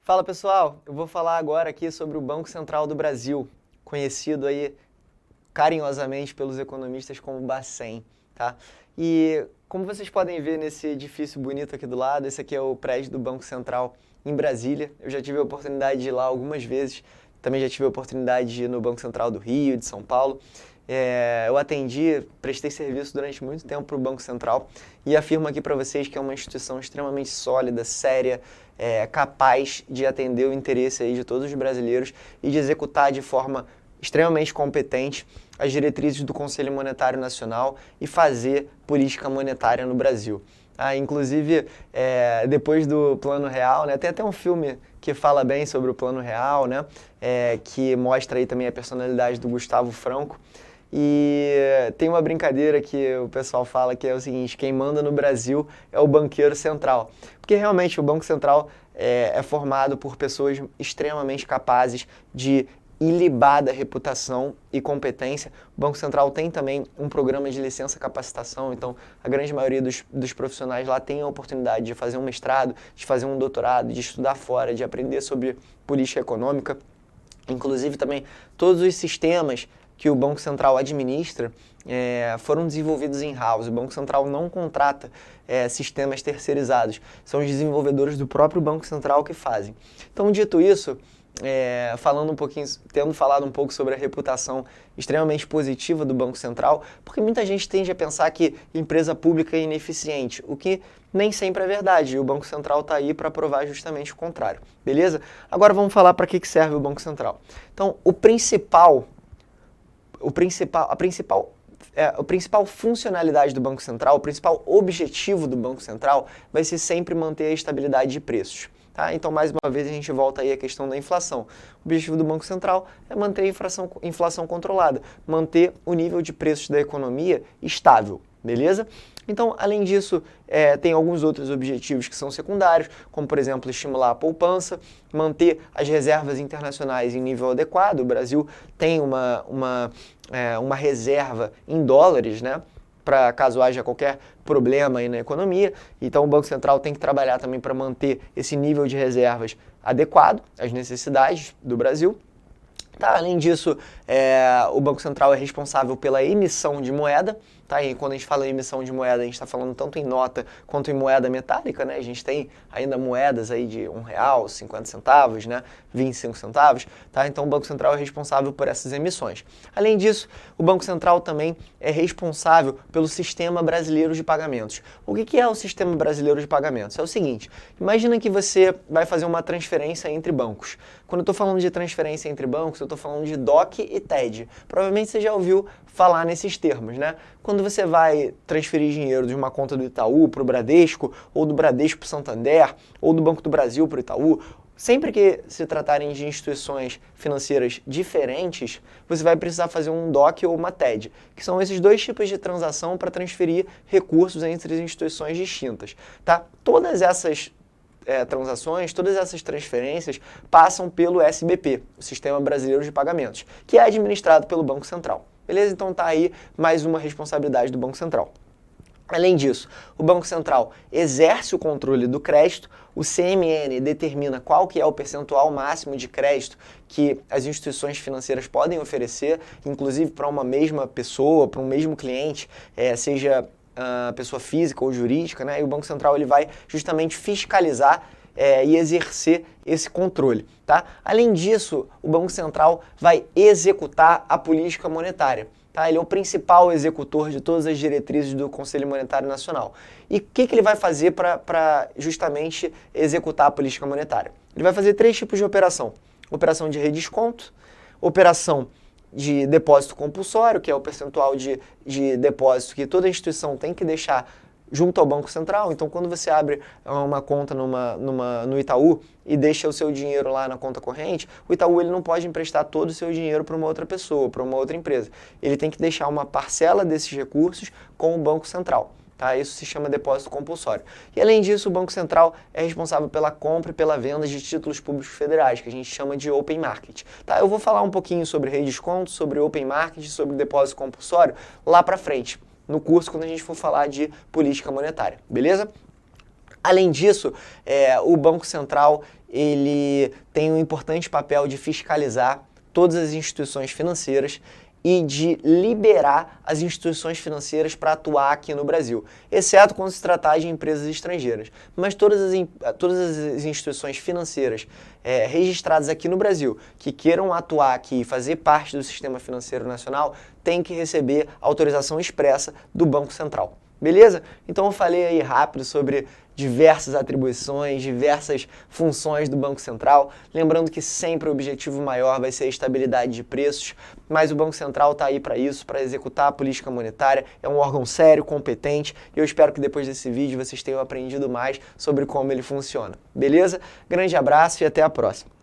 Fala pessoal, eu vou falar agora aqui sobre o Banco Central do Brasil, conhecido aí carinhosamente pelos economistas como Bacen, tá? E como vocês podem ver nesse edifício bonito aqui do lado, esse aqui é o prédio do Banco Central em Brasília. Eu já tive a oportunidade de ir lá algumas vezes, também já tive a oportunidade de ir no Banco Central do Rio, de São Paulo. Eu prestei serviço durante muito tempo para o Banco Central e afirmo aqui para vocês que é uma instituição extremamente sólida, séria, capaz de atender o interesse aí de todos os brasileiros e de executar de forma extremamente competente as diretrizes do Conselho Monetário Nacional e fazer política monetária no Brasil. Inclusive, depois do Plano Real, né, tem até um filme que fala bem sobre o Plano Real, né, que mostra aí também a personalidade do Gustavo Franco. E tem uma brincadeira que o pessoal fala que é o seguinte: quem manda no Brasil é o banqueiro central. Porque realmente o Banco Central é formado por pessoas extremamente capazes de ilibada reputação e competência. O Banco Central tem também um programa de licença-capacitação, então a grande maioria dos profissionais lá tem a oportunidade de fazer um mestrado, de fazer um doutorado, de estudar fora, de aprender sobre política econômica. Inclusive também todos os sistemas que o Banco Central administra foram desenvolvidos in-house. O Banco Central não contrata sistemas terceirizados, são os desenvolvedores do próprio Banco Central que fazem. Então, dito isso, tendo falado um pouco sobre a reputação extremamente positiva do Banco Central, porque muita gente tende a pensar que empresa pública é ineficiente, o que nem sempre é verdade, e o Banco Central está aí para provar justamente o contrário, beleza? Agora vamos falar para que serve o Banco Central. Então, a principal funcionalidade do Banco Central, o principal objetivo do Banco Central vai ser sempre manter a estabilidade de preços. Tá? Então, mais uma vez, a gente volta aí à questão da inflação. O objetivo do Banco Central é manter a inflação controlada, manter o nível de preços da economia estável, beleza? Então, além disso, tem alguns outros objetivos que são secundários, como, por exemplo, estimular a poupança, manter as reservas internacionais em nível adequado. O Brasil tem uma reserva em dólares, né, para caso haja qualquer problema aí na economia. Então, o Banco Central tem que trabalhar também para manter esse nível de reservas adequado às necessidades do Brasil. Tá? Além disso, o Banco Central é responsável pela emissão de moeda. Tá? E quando a gente fala em emissão de moeda, a gente está falando tanto em nota quanto em moeda metálica, né? A gente tem ainda moedas aí de R$1, 50 centavos, né? 25 centavos. Tá? Então, o Banco Central é responsável por essas emissões. Além disso, o Banco Central também é responsável pelo Sistema Brasileiro de Pagamentos. O que é o Sistema Brasileiro de Pagamentos? É o seguinte: imagina que você vai fazer uma transferência entre bancos. Quando eu estou falando de transferência entre bancos, eu estou falando de DOC e TED. Provavelmente você já ouviu falar nesses termos, né? Quando você vai transferir dinheiro de uma conta do Itaú para o Bradesco, ou do Bradesco para o Santander, ou do Banco do Brasil para o Itaú, sempre que se tratarem de instituições financeiras diferentes, você vai precisar fazer um DOC ou uma TED, que são esses dois tipos de transação para transferir recursos entre as instituições distintas. Tá? Todas essas transações, todas essas transferências passam pelo SBP, o Sistema Brasileiro de Pagamentos, que é administrado pelo Banco Central. Beleza? Então tá aí mais uma responsabilidade do Banco Central. Além disso, o Banco Central exerce o controle do crédito, o CMN determina qual que é o percentual máximo de crédito que as instituições financeiras podem oferecer, inclusive para uma mesma pessoa, para um mesmo cliente, seja pessoa física ou jurídica, né? E o Banco Central ele vai justamente fiscalizar e exercer esse controle. Tá? Além disso, o Banco Central vai executar a política monetária. Tá? Ele é o principal executor de todas as diretrizes do Conselho Monetário Nacional. E o que ele vai fazer para justamente executar a política monetária? Ele vai fazer 3 tipos de operação. Operação de redesconto, operação de depósito compulsório, que é o percentual de depósito que toda instituição tem que deixar junto ao Banco Central. Então, quando você abre uma conta no Itaú e deixa o seu dinheiro lá na conta corrente, o Itaú ele não pode emprestar todo o seu dinheiro para uma outra pessoa, para uma outra empresa. Ele tem que deixar uma parcela desses recursos com o Banco Central. Tá? Isso se chama depósito compulsório. E além disso, o Banco Central é responsável pela compra e pela venda de títulos públicos federais, que a gente chama de Open Market. Tá? Eu vou falar um pouquinho sobre redesconto, sobre Open Market, sobre depósito compulsório lá para frente, no curso, quando a gente for falar de política monetária, beleza? Além disso, o Banco Central ele tem um importante papel de fiscalizar todas as instituições financeiras e de liberar as instituições financeiras para atuar aqui no Brasil, exceto quando se tratar de empresas estrangeiras. Mas todas as instituições financeiras registradas aqui no Brasil, que queiram atuar aqui e fazer parte do sistema financeiro nacional, têm que receber autorização expressa do Banco Central. Beleza? Então eu falei aí rápido sobre diversas atribuições, diversas funções do Banco Central. Lembrando que sempre o objetivo maior vai ser a estabilidade de preços, mas o Banco Central está aí para isso, para executar a política monetária. É um órgão sério, competente, e eu espero que depois desse vídeo vocês tenham aprendido mais sobre como ele funciona. Beleza? Grande abraço e até a próxima.